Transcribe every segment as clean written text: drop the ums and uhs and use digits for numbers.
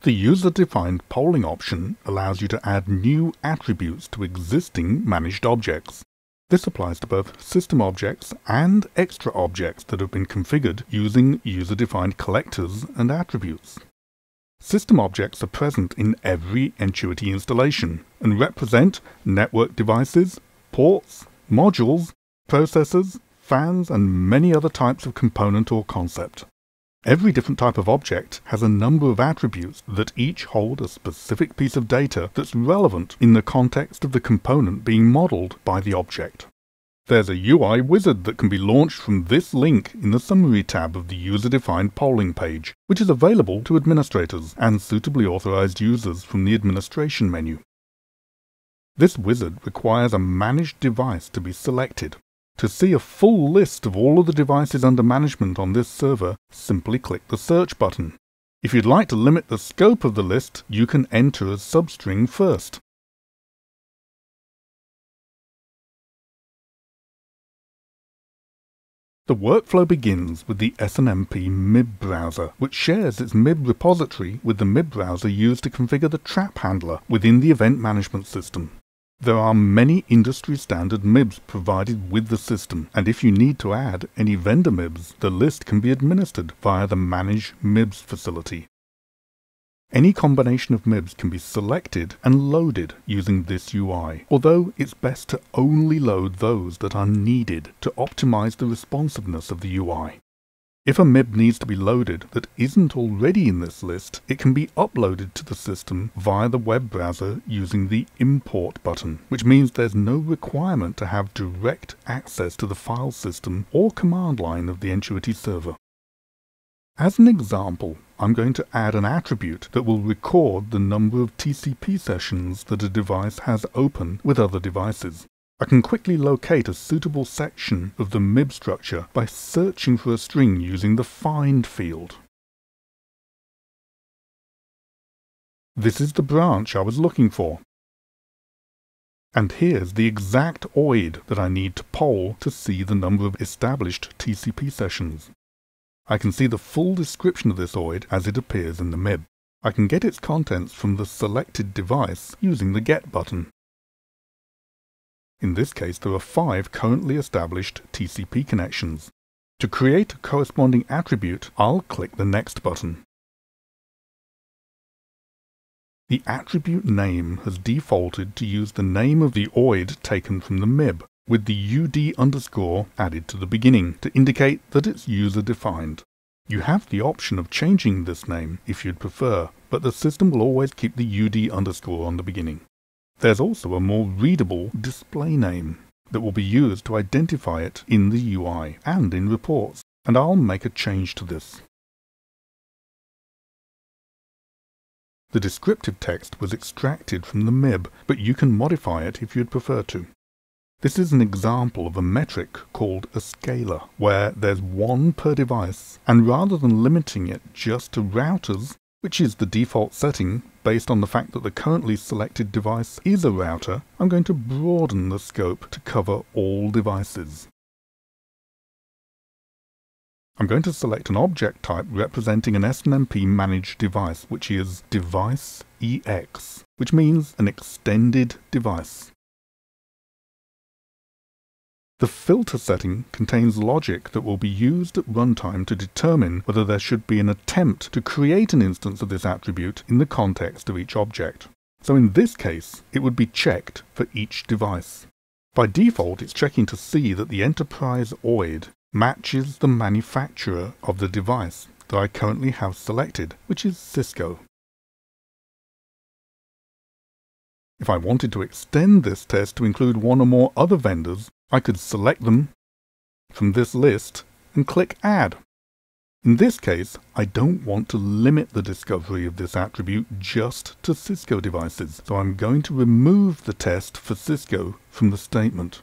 The user-defined polling option allows you to add new attributes to existing managed objects. This applies to both system objects and extra objects that have been configured using user-defined collectors and attributes. System objects are present in every Entuity installation and represent network devices, ports, modules, processors, fans, and many other types of component or concept. Every different type of object has a number of attributes that each hold a specific piece of data that's relevant in the context of the component being modeled by the object. There's a UI wizard that can be launched from this link in the Summary tab of the User-Defined Polling page, which is available to administrators and suitably authorized users from the Administration menu. This wizard requires a managed device to be selected. To see a full list of all of the devices under management on this server, simply click the Search button. If you'd like to limit the scope of the list, you can enter a substring first. The workflow begins with the Snmp Mid Browser, which shares its MIB repository with the Mid Browser used to configure the trap handler within the event management system. There are many industry-standard MIBs provided with the system, and if you need to add any vendor MIBs, the list can be administered via the Manage MIBs facility. Any combination of MIBs can be selected and loaded using this UI, although it's best to only load those that are needed to optimize the responsiveness of the UI. If a MIB needs to be loaded that isn't already in this list, it can be uploaded to the system via the web browser using the Import button, which means there's no requirement to have direct access to the file system or command line of the Entuity server. As an example, I'm going to add an attribute that will record the number of TCP sessions that a device has open with other devices. I can quickly locate a suitable section of the MIB structure by searching for a string using the Find field. This is the branch I was looking for. And here's the exact OID that I need to poll to see the number of established TCP sessions. I can see the full description of this OID as it appears in the MIB. I can get its contents from the selected device using the Get button. In this case, there are 5 currently established TCP connections. To create a corresponding attribute, I'll click the Next button. The attribute name has defaulted to use the name of the OID taken from the MIB, with the UD underscore added to the beginning to indicate that it's user-defined. You have the option of changing this name if you'd prefer, but the system will always keep the UD underscore on the beginning. There's also a more readable display name that will be used to identify it in the UI and in reports, and I'll make a change to this. The descriptive text was extracted from the MIB, but you can modify it if you'd prefer to. This is an example of a metric called a scalar, where there's one per device, and rather than limiting it just to routers, which is the default setting based on the fact that the currently selected device is a router, I'm going to broaden the scope to cover all devices. I'm going to select an object type representing an Snmp managed device, which is Device EX, which means an extended device. The filter setting contains logic that will be used at runtime to determine whether there should be an attempt to create an instance of this attribute in the context of each object. So in this case, it would be checked for each device. By default, it's checking to see that the enterprise OID matches the manufacturer of the device that I currently have selected, which is Cisco. If I wanted to extend this test to include one or more other vendors, I could select them from this list and click Add. In this case, I don't want to limit the discovery of this attribute just to Cisco devices, so I'm going to remove the test for Cisco from the statement.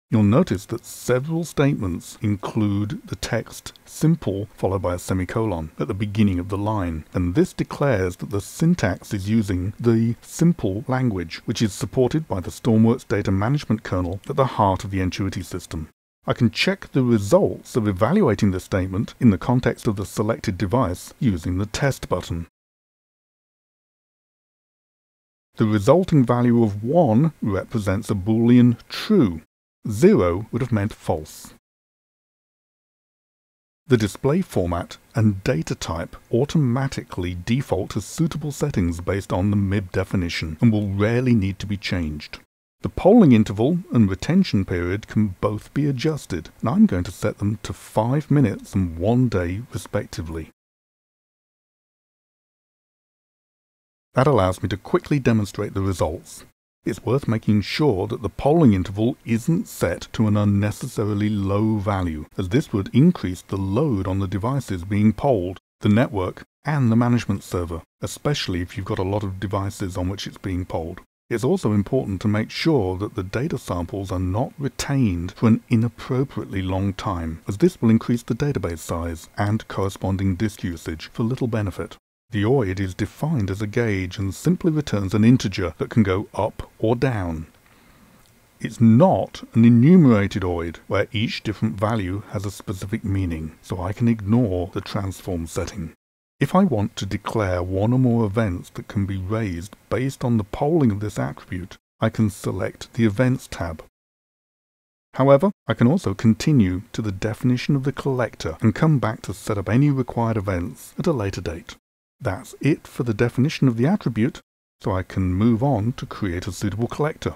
You'll notice that several statements include the text simple followed by a semicolon at the beginning of the line, and this declares that the syntax is using the simple language, which is supported by the Stormworks data management kernel at the heart of the Entuity system. I can check the results of evaluating this statement in the context of the selected device using the Test button. The resulting value of 1 represents a Boolean true. 0 would have meant false. The display format and data type automatically default to suitable settings based on the MIB definition and will rarely need to be changed. The polling interval and retention period can both be adjusted, and I'm going to set them to 5 minutes and 1 day respectively. That allows me to quickly demonstrate the results. It's worth making sure that the polling interval isn't set to an unnecessarily low value, as this would increase the load on the devices being polled, the network, and the management server, especially if you've got a lot of devices on which it's being polled. It's also important to make sure that the data samples are not retained for an inappropriately long time, as this will increase the database size and corresponding disk usage for little benefit. The OID is defined as a gauge and simply returns an integer that can go up or down. It's not an enumerated OID, where each different value has a specific meaning, so I can ignore the transform setting. If I want to declare one or more events that can be raised based on the polling of this attribute, I can select the Events tab. However, I can also continue to the definition of the collector and come back to set up any required events at a later date. That's it for the definition of the attribute, so I can move on to create a suitable collector.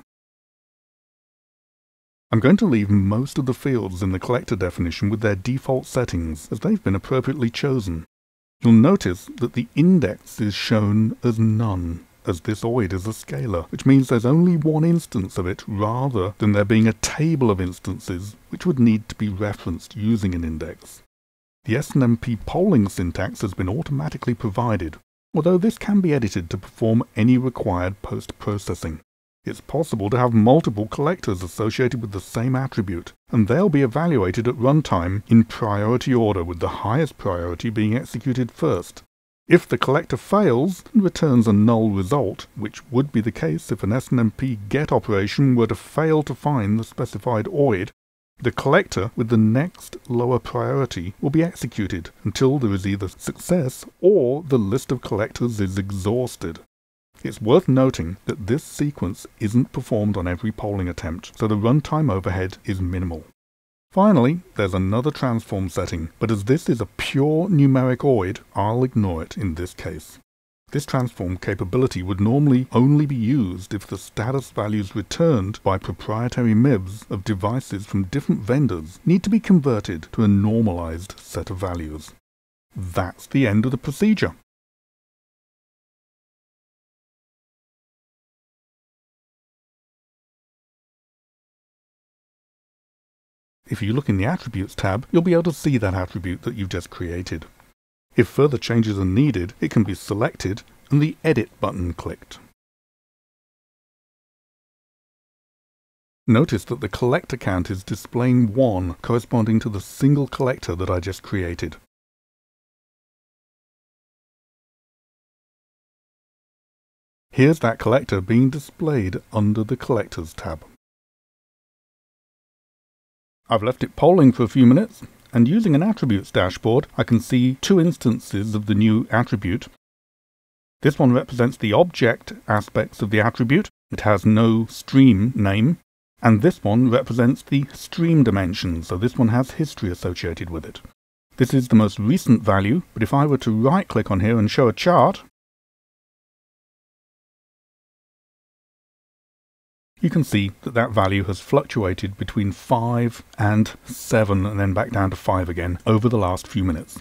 I'm going to leave most of the fields in the collector definition with their default settings, as they've been appropriately chosen. You'll notice that the index is shown as none, as this OID is a scalar, which means there's only one instance of it rather than there being a table of instances which would need to be referenced using an index. The Snmp polling syntax has been automatically provided, although this can be edited to perform any required post-processing. It's possible to have multiple collectors associated with the same attribute, and they'll be evaluated at runtime in priority order, with the highest priority being executed first. If the collector fails and returns a null result, which would be the case if an Snmp get operation were to fail to find the specified OID, the collector with the next lower priority will be executed until there is either success or the list of collectors is exhausted. It's worth noting that this sequence isn't performed on every polling attempt, so the runtime overhead is minimal. Finally, there's another transform setting, but as this is a pure numeric OID, I'll ignore it in this case. This transform capability would normally only be used if the status values returned by proprietary MIBs of devices from different vendors need to be converted to a normalized set of values. That's the end of the procedure. If you look in the Attributes tab, you'll be able to see that attribute that you've just created. If further changes are needed, it can be selected and the Edit button clicked. Notice that the collector count is displaying 1, corresponding to the single collector that I just created. Here's that collector being displayed under the Collectors tab. I've left it polling for a few minutes, and using an Attributes dashboard, I can see 2 instances of the new attribute. This one represents the object aspects of the attribute. It has no stream name. And this one represents the stream dimension, so this one has history associated with it. This is the most recent value, but if I were to right-click on here and show a chart, you can see that that value has fluctuated between 5 and 7 and then back down to 5 again over the last few minutes.